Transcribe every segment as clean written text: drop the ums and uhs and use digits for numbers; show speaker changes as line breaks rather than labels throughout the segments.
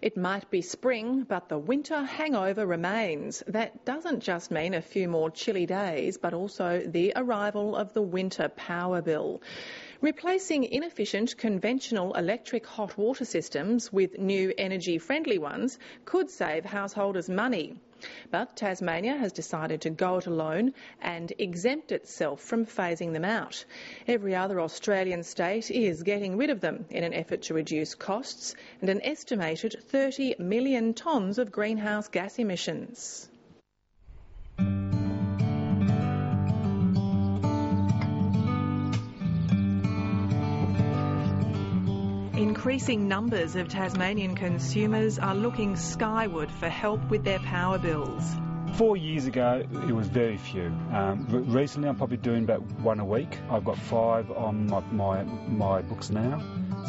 It might be spring, but the winter hangover remains. That doesn't just mean a few more chilly days, but also the arrival of the winter power bill. Replacing inefficient conventional electric hot water systems with new energy-friendly ones could save householders money. But Tasmania has decided to go it alone and exempt itself from phasing them out. Every other Australian state is getting rid of them in an effort to reduce costs and an estimated 30 million tonnes of greenhouse gas emissions. Increasing numbers of Tasmanian consumers are looking skyward for help with their power bills.
4 years ago, it was very few. Recently, I'm probably doing about one a week. I've got 5 on my books now,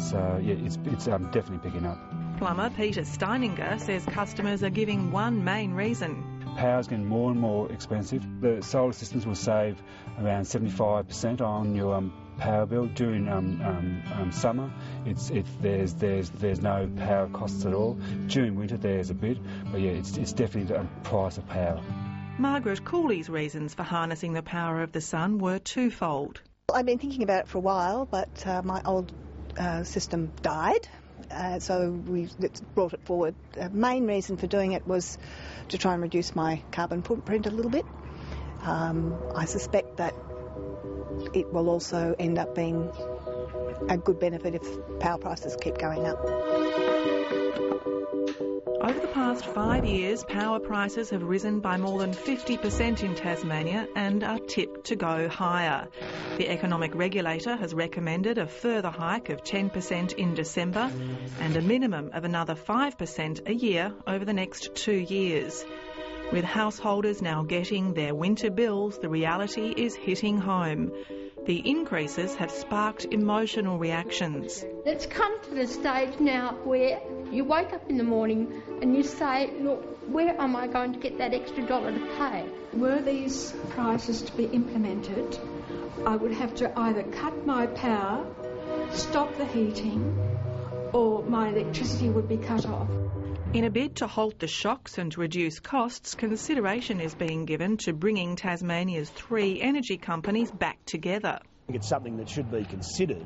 so yeah, it's definitely picking up.
Plumber Peter Steininger says customers are giving one main reason.
Power's getting more and more expensive. The solar systems will save around 75% on your power bill during summer. There's no power costs at all. During winter there's a bit, but yeah, it's definitely the price of power.
Margaret Cooley's reasons for harnessing the power of the sun were twofold.
I've been thinking about it for a while, but my old system died. So we brought it forward. The main reason for doing it was to try and reduce my carbon footprint a little bit. I suspect that it will also end up being a good benefit if power prices keep going up.
Over the past 5 years, power prices have risen by more than 50% in Tasmania and are tipped to go higher. The economic regulator has recommended a further hike of 10% in December and a minimum of another 5% a year over the next 2 years. With householders now getting their winter bills, the reality is hitting home. The increases have sparked emotional reactions.
It's come to the stage now where you wake up in the morning and you say, look, where am I going to get that extra dollar to pay?
Were these prices to be implemented, I would have to either cut my power, stop the heating, or my electricity would be cut off.
In a bid to halt the shocks and reduce costs, consideration is being given to bringing Tasmania's 3 energy companies back together.
I think it's something that should be considered.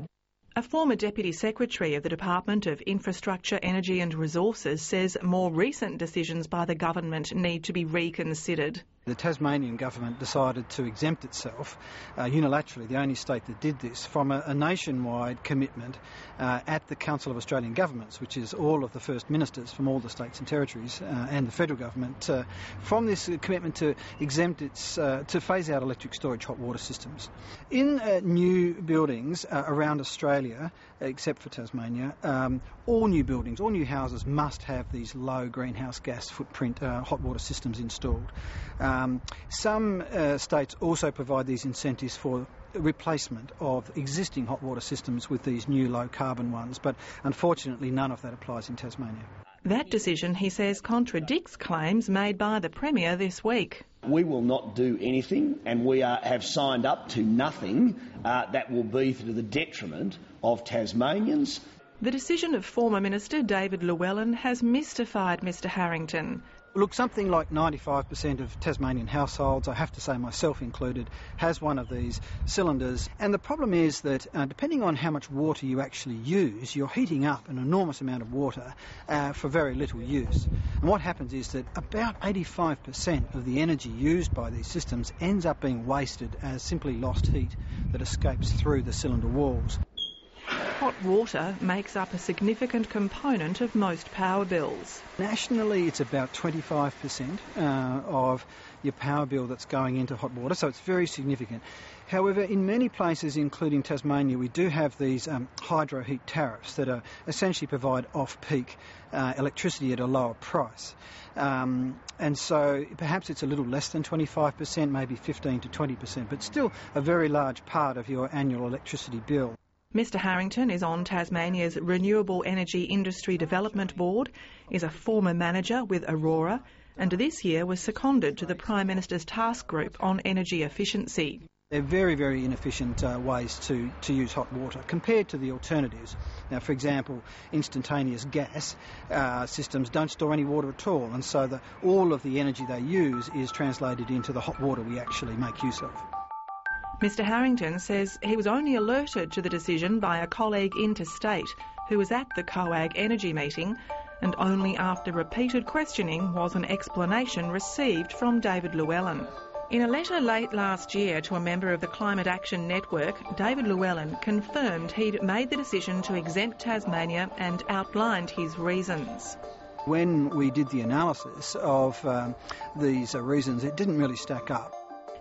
A former Deputy Secretary of the Department of Infrastructure, Energy and Resources says more recent decisions by the government need to be reconsidered.
The Tasmanian government decided to exempt itself unilaterally, the only state that did this, from a nationwide commitment at the Council of Australian Governments, which is all of the First Ministers from all the states and territories and the federal government, from this commitment to exempt to phase out electric storage hot water systems. In new buildings around Australia, except for Tasmania, all new buildings, all new houses must have these low greenhouse gas footprint hot water systems installed. Some states also provide these incentives for replacement of existing hot water systems with these new low carbon ones, but unfortunately none of that applies in Tasmania.
That decision, he says, contradicts claims made by the Premier this week.
We will not do anything, and we have signed up to nothing that will be to the detriment of Tasmanians.
The decision of former Minister David Llewellyn has mystified Mr Harrington.
Look, something like 95% of Tasmanian households, I have to say myself included, has one of these cylinders. And the problem is that depending on how much water you actually use, you're heating up an enormous amount of water for very little use. And what happens is that about 85% of the energy used by these systems ends up being wasted as simply lost heat that escapes through the cylinder walls.
Hot water makes up a significant component of most power bills.
Nationally, it's about 25% of your power bill that's going into hot water, so it's very significant. However, in many places, including Tasmania, we do have these hydro heat tariffs that essentially provide off-peak electricity at a lower price. And so perhaps it's a little less than 25%, maybe 15 to 20%, but still a very large part of your annual electricity bill.
Mr Harrington is on Tasmania's Renewable Energy Industry Development Board, is a former manager with Aurora, and this year was seconded to the Prime Minister's task group on energy efficiency.
They're very, very inefficient ways to use hot water compared to the alternatives. Now, for example, instantaneous gas systems don't store any water at all, and so all of the energy they use is translated into the hot water we actually make use of.
Mr Harrington says he was only alerted to the decision by a colleague interstate who was at the COAG Energy meeting, and only after repeated questioning was an explanation received from David Llewellyn. In a letter late last year to a member of the Climate Action Network, David Llewellyn confirmed he'd made the decision to exempt Tasmania and outlined his reasons.
When we did the analysis of these reasons, it didn't really stack up.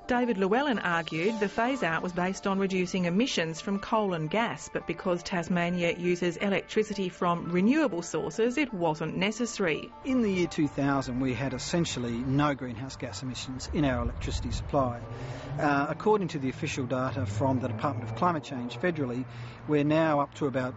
David Llewellyn argued the phase-out was based on reducing emissions from coal and gas, but because Tasmania uses electricity from renewable sources, it wasn't necessary.
In the year 2000, we had essentially no greenhouse gas emissions in our electricity supply. According to the official data from the Department of Climate Change federally, we're now up to about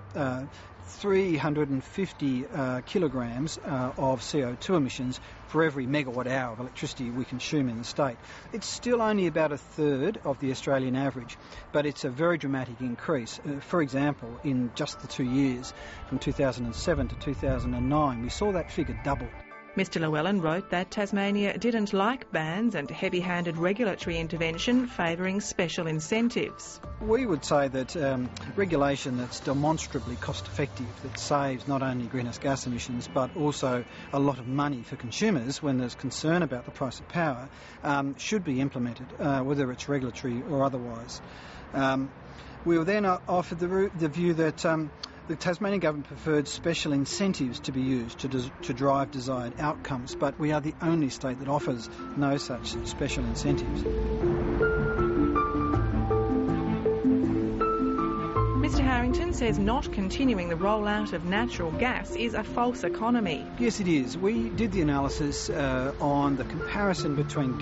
350 kilograms of CO2 emissions for every megawatt hour of electricity we consume in the state. It's still only about a third of the Australian average, but it's a very dramatic increase. For example, in just the 2 years, from 2007 to 2009, we saw that figure double.
Mr Llewellyn wrote that Tasmania didn't like bans and heavy-handed regulatory intervention favouring special incentives.
We would say that regulation that's demonstrably cost-effective, that saves not only greenhouse gas emissions but also a lot of money for consumers when there's concern about the price of power, should be implemented, whether it's regulatory or otherwise. We were then offered the view that the Tasmanian government preferred special incentives to be used to drive desired outcomes, but we are the only state that offers no such special incentives.
Mr Harrington says not continuing the rollout of natural gas is a false economy.
Yes, it is. We did the analysis on the comparison between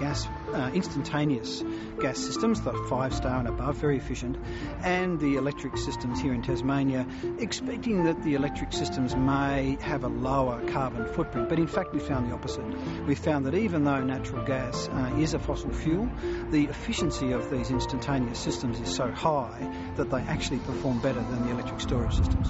instantaneous gas systems, the 5-star and above, very efficient, and the electric systems here in Tasmania, expecting that the electric systems may have a lower carbon footprint. But in fact, we found the opposite. We found that even though natural gas is a fossil fuel, the efficiency of these instantaneous systems is so high that they actually perform better than the electric storage systems.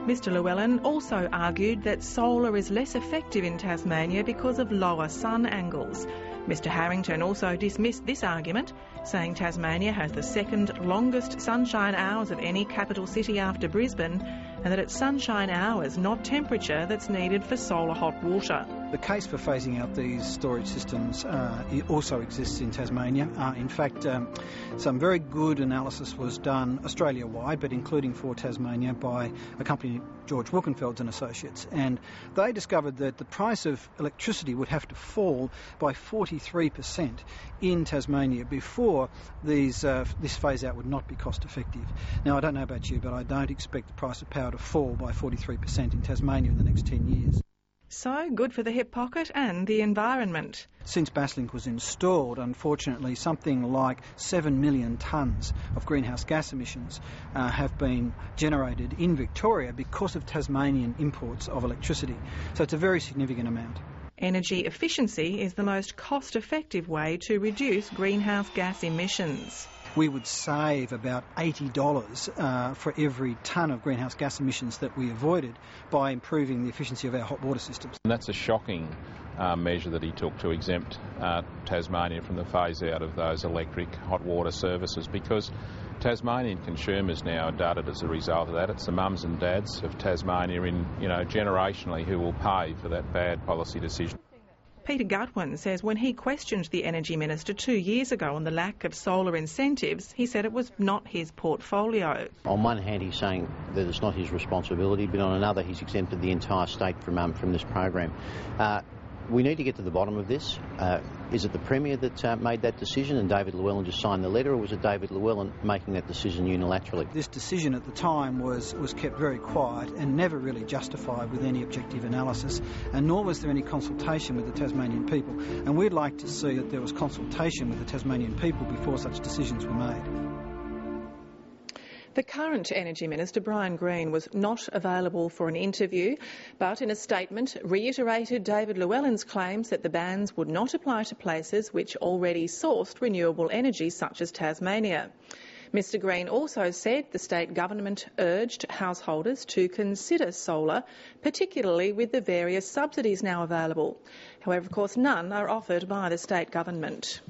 Mr Llewellyn also argued that solar is less effective in Tasmania because of lower sun angles. Mr Harrington also dismissed this argument, saying Tasmania has the second longest sunshine hours of any capital city after Brisbane, and that it's sunshine hours, not temperature, that's needed for solar hot water.
The case for phasing out these storage systems also exists in Tasmania. In fact, some very good analysis was done Australia-wide, but including for Tasmania, by a company, George Wilkenfelds and Associates, and they discovered that the price of electricity would have to fall by 43% in Tasmania before this phase-out would not be cost-effective. Now, I don't know about you, but I don't expect the price of power to fall by 43% in Tasmania in the next 10 years.
So good for the hip pocket and the environment.
Since Basslink was installed, unfortunately, something like 7 million tonnes of greenhouse gas emissions have been generated in Victoria because of Tasmanian imports of electricity. So it's a very significant amount.
Energy efficiency is the most cost-effective way to reduce greenhouse gas emissions.
We would save about $80 for every tonne of greenhouse gas emissions that we avoided by improving the efficiency of our hot water systems.
And that's a shocking measure that he took to exempt Tasmania from the phase-out of those electric hot water services, because Tasmanian consumers now are dudded as a result of that. It's the mums and dads of Tasmania generationally who will pay for that bad policy decision.
Peter Gutwin says when he questioned the Energy Minister 2 years ago on the lack of solar incentives, he said it was not his portfolio.
On one hand, he's saying that it's not his responsibility, but on another, he's exempted the entire state from this program. We need to get to the bottom of this. Is it the Premier that made that decision and David Llewellyn just signed the letter, or was it David Llewellyn making that decision unilaterally?
This decision at the time was kept very quiet and never really justified with any objective analysis, and nor was there any consultation with the Tasmanian people. And we'd like to see that there was consultation with the Tasmanian people before such decisions were made.
The current Energy Minister, Brian Greene, was not available for an interview, but in a statement reiterated David Llewellyn's claims that the bans would not apply to places which already sourced renewable energy, such as Tasmania. Mr Greene also said the state government urged householders to consider solar, particularly with the various subsidies now available. However, of course, none are offered by the state government.